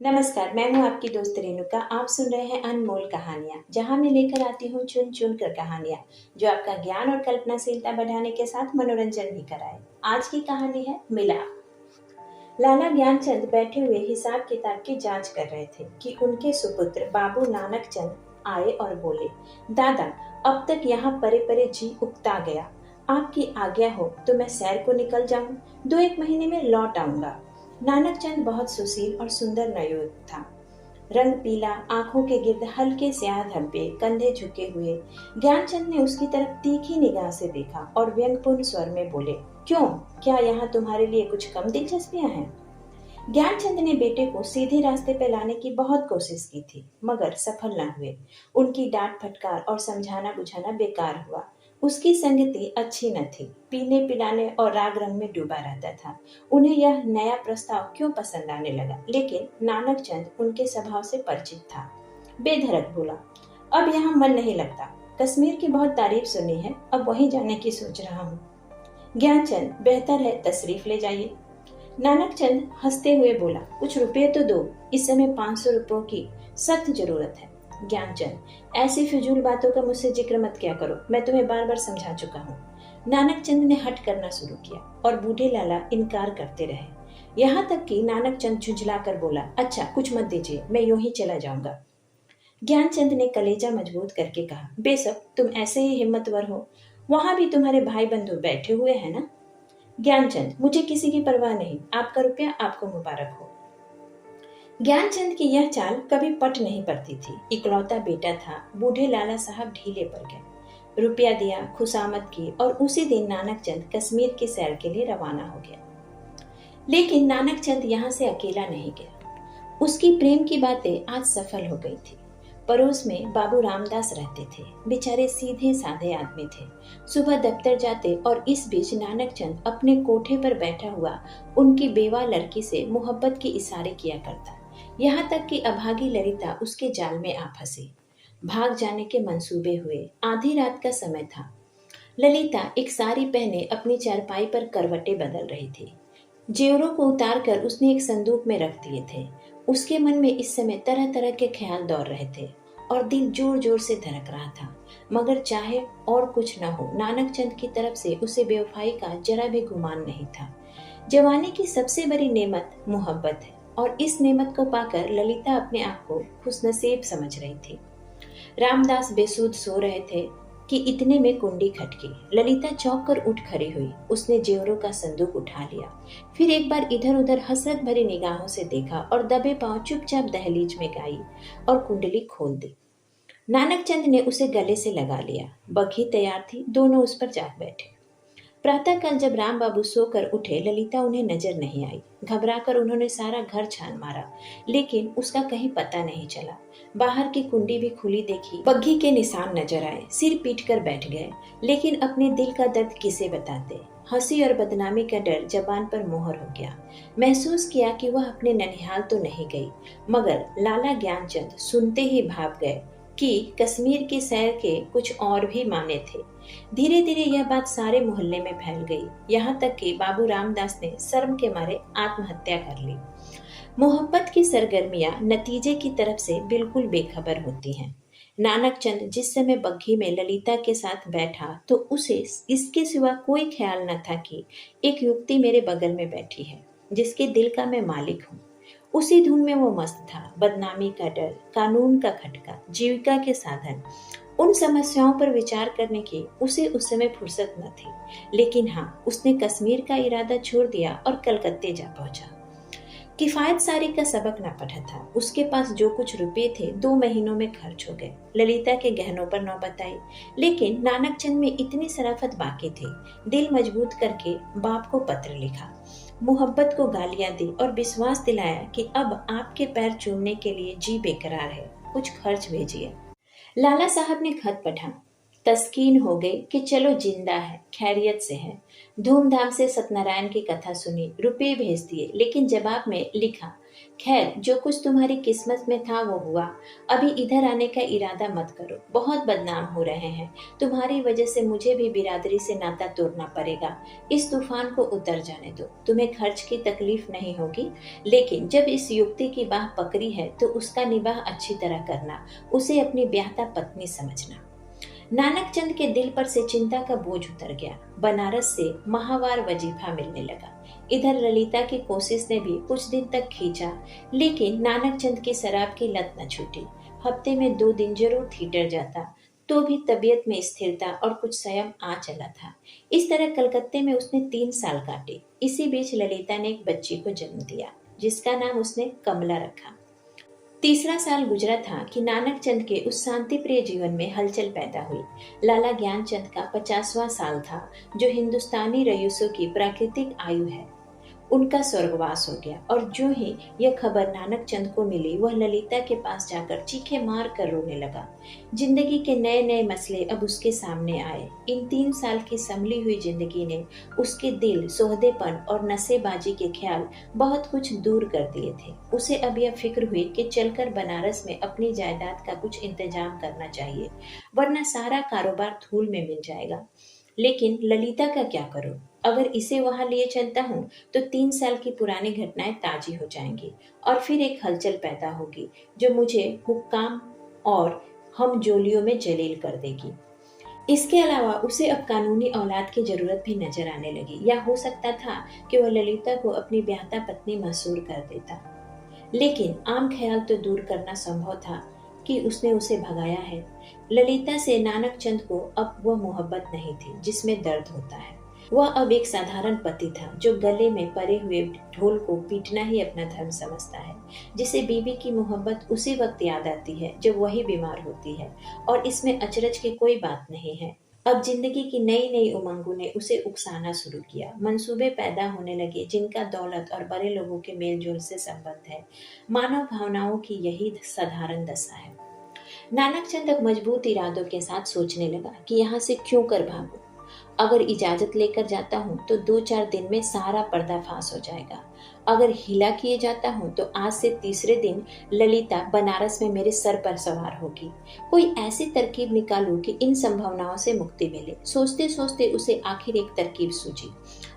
नमस्कार, मैं हूँ आपकी दोस्त रेणुका। आप सुन रहे हैं अनमोल कहानियाँ, जहाँ मैं लेकर आती हूँ चुन चुन कर कहानियाँ जो आपका ज्ञान और कल्पनाशीलता बढ़ाने के साथ मनोरंजन भी कराए। आज की कहानी है मिलाप। लाला ज्ञानचंद बैठे हुए हिसाब किताब की जांच कर रहे थे कि उनके सुपुत्र बाबू नानक चंद आए और बोले, दादा, अब तक यहाँ परे परे जी उकता गया। आपकी आज्ञा हो तो मैं सैर को निकल जाऊं, 2-1 महीने में लौट आऊंगा। नानक चंद बहुत सुशील और सुंदर नवयुवक था। रंग पीला, आंखों के गिर्द हल्के स्याह धब्बे, कंधे झुके हुए। ज्ञानचंद ने उसकी तरफ तीखी निगाह से देखा और व्यंग्यपूर्ण स्वर में बोले, क्यों, क्या यहाँ तुम्हारे लिए कुछ कम दिलचस्पियां हैं? ज्ञानचंद ने बेटे को सीधे रास्ते पर लाने की बहुत कोशिश की थी, मगर सफल न हुए। उनकी डांट फटकार और समझाना बुझाना बेकार हुआ। उसकी संगति अच्छी न थी, पीने पिलाने और राग रंग में डूबा रहता था। उन्हें यह नया प्रस्ताव क्यों पसंद आने लगा, लेकिन नानक चंद उनके स्वभाव से परिचित था। बेधड़क बोला, अब यहाँ मन नहीं लगता। कश्मीर की बहुत तारीफ सुनी है, अब वहीं जाने की सोच रहा हूँ। ज्ञानचंद, बेहतर है तशरीफ ले जाइए। नानक चंद हंसते हुए बोला, कुछ रुपए तो दो, इस समय 500 रुपयों की सख्त जरूरत है। ज्ञानचंद, ऐसी फिजूल बातों का मुझसे जिक्र मत किया करो, मैं तुम्हें बार बार समझा चुका हूँ। नानक चंद ने हट करना शुरू किया और बूढ़े लाला इनकार करते रहे। यहाँ तक कि नानक चंद झुंझला कर बोला, अच्छा कुछ मत दीजिए, मैं यूं ही चला जाऊंगा। ज्ञानचंद ने कलेजा मजबूत करके कहा, बेशक तुम ऐसे ही हिम्मतवर हो, वहां भी तुम्हारे भाई बंधु बैठे हुए हैं ना। ज्ञानचंद, मुझे किसी की परवाह नहीं, आपका रुपया आपको मुबारक हो। ज्ञानचंद की यह चाल कभी पट नहीं पड़ती थी। इकलौता बेटा था, बूढ़े लाला साहब ढीले पड़ गए। रुपया दिया, खुशामद की और उसी दिन नानक चंद कश्मीर के सैर के लिए रवाना हो गया। लेकिन नानक चंद यहाँ से अकेला नहीं गया। उसकी प्रेम की बातें आज सफल हो गई थी। पड़ोस में बाबू रामदास रहते थे। बेचारे सीधे साधे आदमी थे। सुबह दफ्तर जाते और इस बीच नानक चंद अपने कोठे पर बैठा हुआ उनकी बेवा लड़की से मोहब्बत के इशारे किया करता। यहाँ तक कि अभागी ललिता उसके जाल में आ फंसी। भाग जाने के मंसूबे हुए। आधी रात का समय था। ललिता एक साड़ी पहने अपनी चारपाई पर करवटें बदल रही थी। जेवरों को उतार कर उसने एक संदूक में रख दिए थे। उसके मन में इस समय तरह तरह के ख्याल दौड़ रहे थे और दिल जोर जोर से धड़क रहा था। मगर चाहे और कुछ न हो, नानक चंद की तरफ से उसे बेवफाई का जरा भी गुमान नहीं था। जवानी की सबसे बड़ी नेमत मोहब्बत है और इस नेमत को पाकर ललिता अपने आप को खुशनसीब समझ रही थी। रामदास बेसुध सो रहे थे कि इतने में कुंडी खटकी। ललिता चौंक कर उठ खड़ी हुई। उसने जेवरों का संदूक उठा लिया, फिर एक बार इधर उधर हसरत भरी निगाहों से देखा और दबे पांव चुपचाप दहलीज में गई और कुंडली खोल दी। नानक चंद ने उसे गले से लगा लिया। बग्घी तैयार थी, दोनों उस पर जाग बैठे। प्रातःकाल जब राम बाबू सोकर उठे, ललिता उन्हें नजर नहीं आई। घबराकर उन्होंने सारा घर छान मारा, लेकिन उसका कहीं पता नहीं चला। बाहर की कुंडी भी खुली देखी, बग्घी के निशान नजर आए। सिर पीट कर बैठ गए, लेकिन अपने दिल का दर्द किसे बताते। हंसी और बदनामी का डर जबान पर मोहर हो गया। महसूस किया कि वह अपने ननिहाल तो नहीं गई, मगर लाला ज्ञानचंद सुनते ही भाप गए कि कश्मीर की सैर के कुछ और भी माने थे। धीरे धीरे यह बात सारे मोहल्ले में फैल गई, यहाँ तक कि बाबू रामदास ने शर्म के मारे आत्महत्या कर ली। मोहब्बत की सरगर्मियां नतीजे की तरफ से बिल्कुल बेखबर होती हैं। नानक चंद जिस समय बग्घी में ललिता के साथ बैठा तो उसे इसके सिवा कोई ख्याल न था कि एक युवती मेरे बगल में बैठी है, जिसके दिल का मैं मालिक हूँ। उसी धुन में वो मस्त था। बदनामी का डर, कानून का खटका, जीविका के साधन, उन समस्याओं पर विचार करने की उसे उस समय फुर्सत न थी। लेकिन हाँ, उसने कश्मीर का इरादा छोड़ दिया और कलकत्ते जा पहुंचा। किफायत सारी का सबक न पढ़ा था। उसके पास जो कुछ रुपए थे 2 महीनों में खर्च हो गए। ललिता के गहनों पर नौबत आई, लेकिन नानक चंद में इतनी शराफत बाकी थी। दिल मजबूत करके बाप को पत्र लिखा, मोहब्बत को गालियां दी और विश्वास दिलाया कि अब आपके पैर चूमने के लिए जी बेकरार है, कुछ खर्च भेजिए। लाला साहब ने खत पढ़ा। तस्कीन हो गई कि चलो जिंदा है, खैरियत से है। धूमधाम से सत्यनारायण की कथा सुनी, रुपए भेज दिए, लेकिन जवाब में लिखा खैर, जो कुछ तुम्हारी किस्मत में था वो हुआ। अभी इधर आने का इरादा मत करो, बहुत बदनाम हो रहे हैं। तुम्हारी वजह से मुझे भी बिरादरी से नाता तोड़ना पड़ेगा। इस तूफान को उतर जाने दो, तुम्हें खर्च की तकलीफ नहीं होगी। लेकिन जब इस युवती की बाह पकड़ी है तो उसका निबाह अच्छी तरह करना, उसे अपनी ब्याहता पत्नी समझना। नानक चंद के दिल पर से चिंता का बोझ उतर गया। बनारस से माहवार वजीफा मिलने लगा। इधर ललिता की कोशिश ने भी कुछ दिन तक खींचा, लेकिन नानक चंद की शराब की लत न छूटी। हफ्ते में 2 दिन जरूर थिएटर जाता, तो भी तबीयत में स्थिरता और कुछ संयम आ चला था। इस तरह कलकत्ते में उसने 3 साल काटे। इसी बीच ललिता ने एक बच्ची को जन्म दिया, जिसका नाम उसने कमला रखा। तीसरा साल गुजरा था कि नानक चंद के उस शांति प्रिय जीवन में हलचल पैदा हुई। लाला ज्ञानचंद का 50वां साल था, जो हिंदुस्तानी रईसों की प्राकृतिक आयु है। उनका स्वर्गवास हो गया, और जो ही यह खबर नानक चंद को मिली, वह ललिता के पास जाकर चीखे मार कर रोने लगा। जिंदगी के नए नए मसले अब उसके सामने आए। इन 3 साल की संभली हुई जिंदगी ने उसके दिल, सोहदेपन और नशेबाजी के ख्याल बहुत कुछ दूर कर दिए थे। उसे अब यह फिक्र हुई कि चलकर बनारस में अपनी जायदाद का कुछ इंतजाम करना चाहिए, वरना सारा कारोबार धूल में मिल जाएगा। लेकिन ललिता का क्या करूं? अगर इसे वहां लिए चलता हूं तो 3 साल की पुरानी घटनाएं ताजी हो जाएंगी, और फिर एक हलचल पैदा होगी जो मुझे हुक्काम और हम जोलियों में जलील कर देगी। इसके अलावा उसे अब कानूनी औलाद की जरूरत भी नजर आने लगी, या हो सकता था कि वह ललिता को अपनी ब्याहता पत्नी मंसूर कर देता। लेकिन आम ख्याल तो दूर करना संभव था कि उसने उसे भगाया है। ललिता से नानक चंद को अब वह मोहब्बत नहीं थी जिसमें दर्द होता है। वह अब एक साधारण पति था, जो गले में परे हुए ढोल को पीटना ही अपना धर्म समझता है, जिसे बीवी की मोहब्बत उसी वक्त याद आती है जब वही बीमार होती है, और इसमें अचरज की कोई बात नहीं है। अब जिंदगी की नई नई उमंगों ने उसे उकसाना शुरू किया। मंसूबे पैदा होने लगे जिनका दौलत और बड़े लोगों के मेलजोल से संबंध है। मानव भावनाओं की यही साधारण दशा है। नानक चंद अब मजबूत इरादों के साथ सोचने लगा कि यहाँ से क्यों कर भागूं। अगर इजाजत लेकर जाता हूँ तो 2-4 दिन में सारा पर्दाफाश हो जाएगा। अगर हिला किए जाता हूँ तो आज से तीसरे दिन ललिता बनारस में मेरे सर पर सवार होगी। कोई ऐसी तरकीब निकालूं कि इन संभावनाओं से मुक्ति मिले। सोचते सोचते उसे आखिर एक तरकीब सूझी।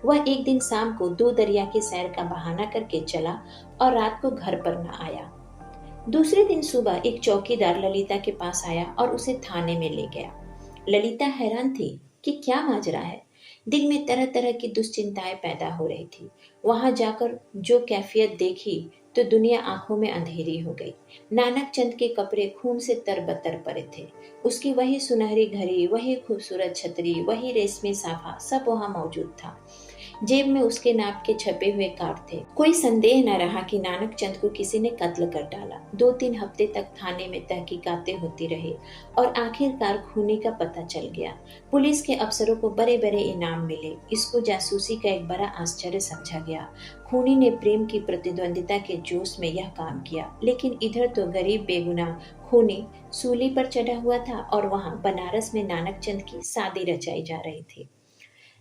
वह एक दिन शाम को 2 दरिया के सैर का बहाना करके चला और रात को घर पर न आया। दूसरे दिन सुबह एक चौकीदार ललिता के पास आया और उसे थाने में ले गया। ललिता हैरान थी कि क्या माजरा है। दिल में तरह तरह की दुश्चिंताएं पैदा हो रही थी। वहां जाकर जो कैफियत देखी तो दुनिया आंखों में अंधेरी हो गई। नानक चंद के कपड़े खून से तरबतर पड़े थे। उसकी वही सुनहरी घड़ी, वही खूबसूरत छतरी, वही रेशमी साफा, सब वहां मौजूद था। जेब में उसके नाप के छपे हुए कार्ड थे। कोई संदेह न रहा कि नानक चंद को किसी ने कत्ल कर डाला। 2-3 हफ्ते तक थाने में तहकीकातें होती रही, और आखिरकार खूनी का पता चल गया। पुलिस के अफसरों को बड़े बड़े इनाम मिले। इसको जासूसी का एक बड़ा आश्चर्य समझा गया। खूनी ने प्रेम की प्रतिद्वंदिता के जोश में यह काम किया, लेकिन इधर तो गरीब बेगुनाह खूनी सूली पर चढ़ा हुआ था, और वहां बनारस में नानक चंद की शादी रचाई जा रही थी।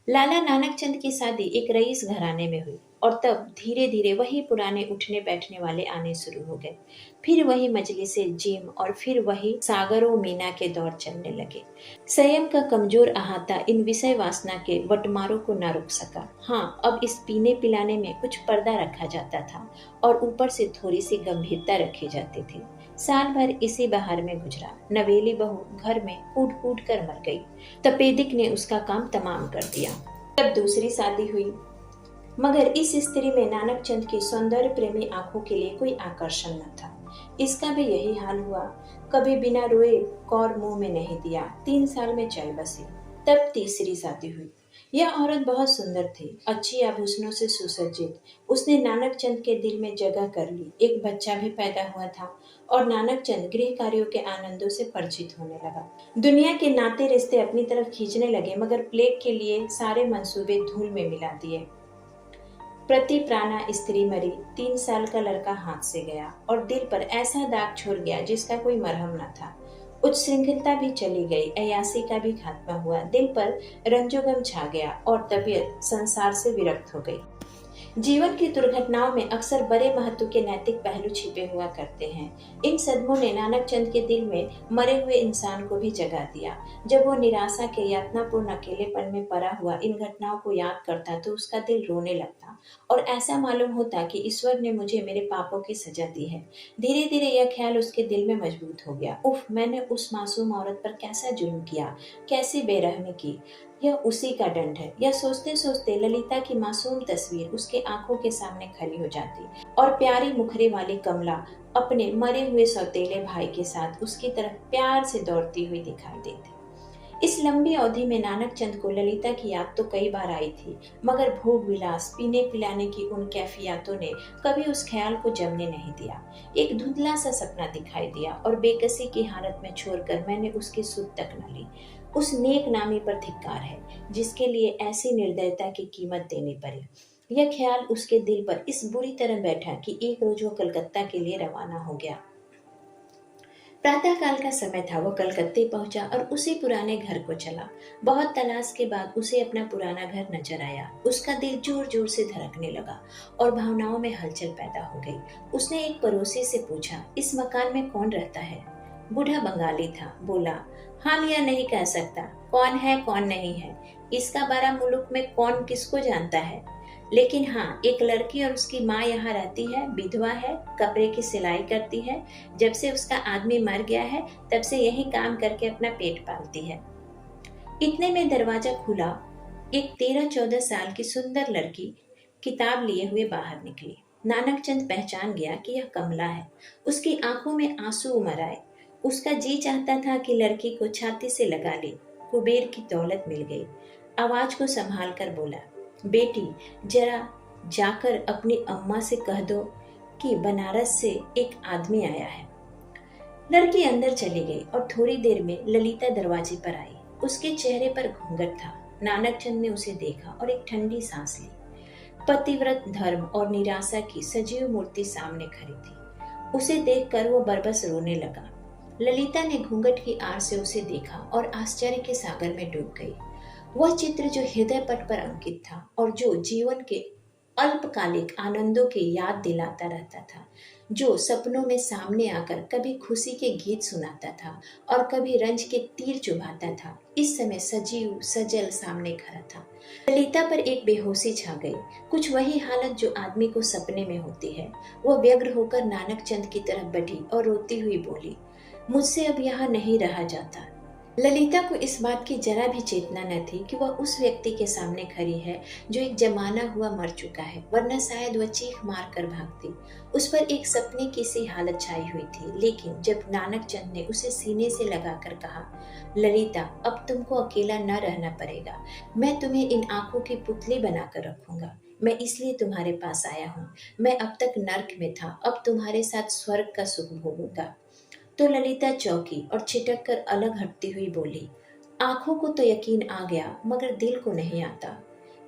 लाला नानक चंद की शादी एक रईस घराने में हुई, और तब धीरे धीरे वही पुराने उठने बैठने वाले आने शुरू हो गए। फिर वही मजलिसें, जिम, और फिर वही सागरों मीना के दौर चलने लगे। संयम का कमजोर अहाता इन विषय वासना के बटमारों को न रोक सका। हाँ, अब इस पीने पिलाने में कुछ पर्दा रखा जाता था, और ऊपर से थोड़ी सी गंभीरता रखी जाती थी। साल भर इसी बहार में गुजरा। नवेली बहू घर में कूट कूट कर मर गई। तपेदिक ने उसका काम तमाम कर दिया। तब दूसरी शादी हुई, मगर इस स्त्री में नानक चंद की सौंदर्य प्रेमी आंखों के लिए कोई आकर्षण न था। इसका भी यही हाल हुआ। कभी बिना रोए कौर मुंह में नहीं दिया। 3 साल में चल बसी। तब तीसरी शादी हुई। यह औरत बहुत सुंदर थी, अच्छी आभूषणों से सुसज्जित। उसने नानक चंद के दिल में जगह कर ली। एक बच्चा भी पैदा हुआ था, और नानक चंद गृह कार्यों के आनंदों से परिचित होने लगा। दुनिया के नाते रिश्ते अपनी तरफ खींचने लगे, मगर प्लेग के लिए सारे मंसूबे धूल में मिला दिए। प्रति प्राणा स्त्री मरी। 3 साल का लड़का हाथ से गया, और दिल पर ऐसा दाग छोड़ गया जिसका कोई मरहम न था। उच्च श्रृंखलता भी चली गई, अयासी का भी खात्मा हुआ। दिल पर रंजोगम छा गया, और तबीयत संसार से विरक्त हो गई। जीवन की दुर्घटनाओं में अक्सर बड़े महत्व के नैतिक पहलू छिपे हुआ करते हैं। इन सदमों ने नानक चंद के दिल में मरे हुए इंसान को भी जगा दिया। जब वो निराशा के यातनापूर्ण अकेलेपन में पड़ा हुआ इन घटनाओं को याद करता तो उसका दिल रोने लगता और ऐसा मालूम होता कि ईश्वर ने मुझे मेरे पापों की सजा दी है। धीरे धीरे यह ख्याल उसके दिल में मजबूत हो गया। उफ, मैंने उस मासूम औरत पर कैसा जुल्म किया, कैसी बेरहमी की, यह उसी का दंड है। यह सोचते सोचते ललिता की मासूम तस्वीर उसके आंखों के सामने खड़ी हो जाती और प्यारी मुखरे वाली कमला अपने मरे हुए सौतेले भाई के साथ उसकी तरफ प्यार से दौड़ती हुई दिखाई देती। इस लंबी अवधि में नानक चंद को ललिता की याद तो कई बार आई थी, मगर भोग विलास, पीने पिलाने की उन कैफियतों ने कभी उस ख्याल को जमने नहीं दिया। एक धुंधला सा सपना दिखाई दिया और बेकसी की हालत में छोड़कर मैंने उसकी सुध तक न ली। उस नेक नामी पर धिक्कार है जिसके लिए ऐसी निर्दयता की कीमत देनी पड़ी। यह ख्याल उसके दिल पर इस बुरी तरह बैठा कि एक रोज वो कलकत्ता के लिए रवाना हो गया। प्रातःकाल का समय था। वो कलकत्ते पहुंचा और उसी पुराने घर को चला। बहुत तलाश के बाद उसे अपना पुराना घर नजर आया। उसका दिल जोर जोर से धड़कने लगा और भावनाओं में हलचल पैदा हो गई। उसने एक पड़ोसी से पूछा, इस मकान में कौन रहता है? बूढ़ा बंगाली था। बोला, हम यह नहीं कह सकता कौन है कौन नहीं है, इसका बारा मुल्क में कौन किसको जानता है, लेकिन हाँ, एक लड़की और उसकी माँ यहाँ रहती है, विधवा है, कपड़े की सिलाई करती है। जब से उसका आदमी मर गया है तब से यही काम करके अपना पेट पालती है। इतने में दरवाजा खुला। एक 13-14 साल की सुंदर लड़की किताब लिए हुए बाहर निकली। नानक चंद पहचान गया कि यह कमला है। उसकी आंखों में आंसू उमड़ आए। उसका जी चाहता था कि लड़की को छाती से लगा ले। कुबेर की दौलत मिल गई। आवाज को संभाल कर बोला, बेटी, जरा जाकर अपनी अम्मा से कह दो कि बनारस से एक आदमी आया है। लड़की अंदर चली गई और थोड़ी देर में ललिता दरवाजे पर आई। उसके चेहरे पर घूंघट था। नानक चंद ने उसे देखा और एक ठंडी सांस ली। पतिव्रत धर्म और निराशा की सजीव मूर्ति सामने खड़ी थी। उसे देखकर वो बरबस रोने लगा। ललिता ने घूंघट की आड़ से उसे देखा और आश्चर्य के सागर में डूब गई। वह चित्र जो हृदय पट पर अंकित था और जो जीवन के अल्पकालिक आनंदों की याद दिलाता रहता था, जो सपनों में सामने आकर कभी खुशी के गीत सुनाता था और कभी रंज के तीर चुभाता था, इस समय सजीव सजल सामने खड़ा था। ललिता पर एक बेहोशी छा गई, कुछ वही हालत जो आदमी को सपने में होती है। वह व्यग्र होकर नानक चंद की तरफ बढ़ी और रोती हुई बोली, मुझसे अब यहाँ नहीं रहा जाता। ललिता को इस बात की जरा भी चेतना न थी कि वह उस व्यक्ति के सामने खड़ी है जो एक जमाना हुआ मर चुका है, वरना शायद वह चीख मार कर भागती। उस पर एक सपने की सी हालत छाई हुई थी। लेकिन जब नानक चंद ने उसे सीने से लगाकर कहा, ललिता, अब तुमको अकेला न रहना पड़ेगा, मैं तुम्हें इन आंखों की पुतली बनाकर रखूंगा। मैं इसलिए तुम्हारे पास आया हूँ। मैं अब तक नर्क में था, अब तुम्हारे साथ स्वर्ग का सुख भोगूंगा। तो ललिता चौंकी और छिटक कर अलग हटती हुई बोली, आंखों को तो यकीन आ गया मगर दिल को नहीं आता।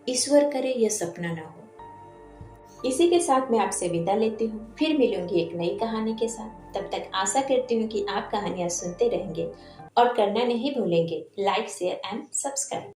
ईश्वर करे यह सपना न हो। इसी के साथ मैं आपसे विदा लेती हूँ। फिर मिलूंगी एक नई कहानी के साथ। तब तक आशा करती हूँ कि आप कहानियाँ सुनते रहेंगे और करना नहीं भूलेंगे लाइक, शेयर एंड सब्सक्राइब।